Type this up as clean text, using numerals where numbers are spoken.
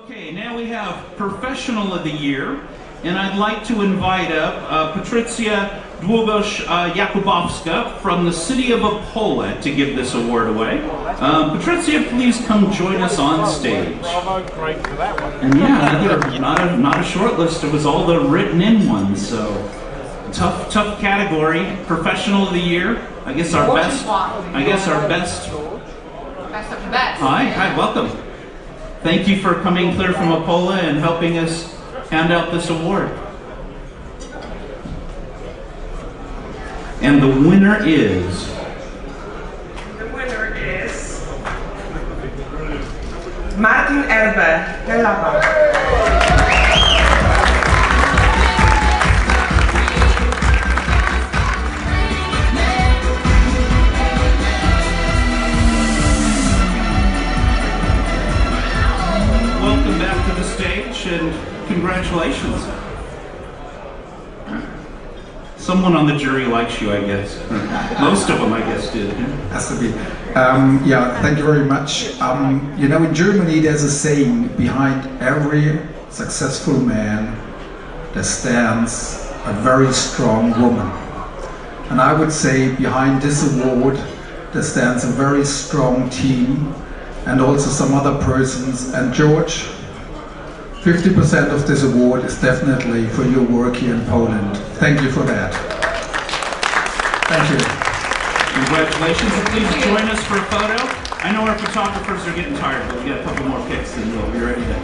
Okay, now we have Professional of the Year, and I'd like to invite up Patricia Długosz-Jakubowska from the city of Opole to give this award away. Patricia, please come join us on stage. Great for that one. And yeah, not a short list, it was all the written in ones, so tough category. Professional of the Year, I guess our best. Best of the best. Hi, welcome. Thank you for coming clear from Opole and helping us hand out this award. And the winner is... Martin Erbe, Helaba. Welcome back to the stage and congratulations. Someone on the jury likes you, I guess. Most of them, I guess, did. Has to be. Yeah, thank you very much. You know, in Germany there's a saying, behind every successful man there stands a very strong woman. And I would say behind this award there stands a very strong team and also some other persons. And George, 50% of this award is definitely for your work here in Poland. Thank you for that. Thank you. Congratulations, and please join us for a photo. I know our photographers are getting tired, but we got a couple more pics and we'll be ready to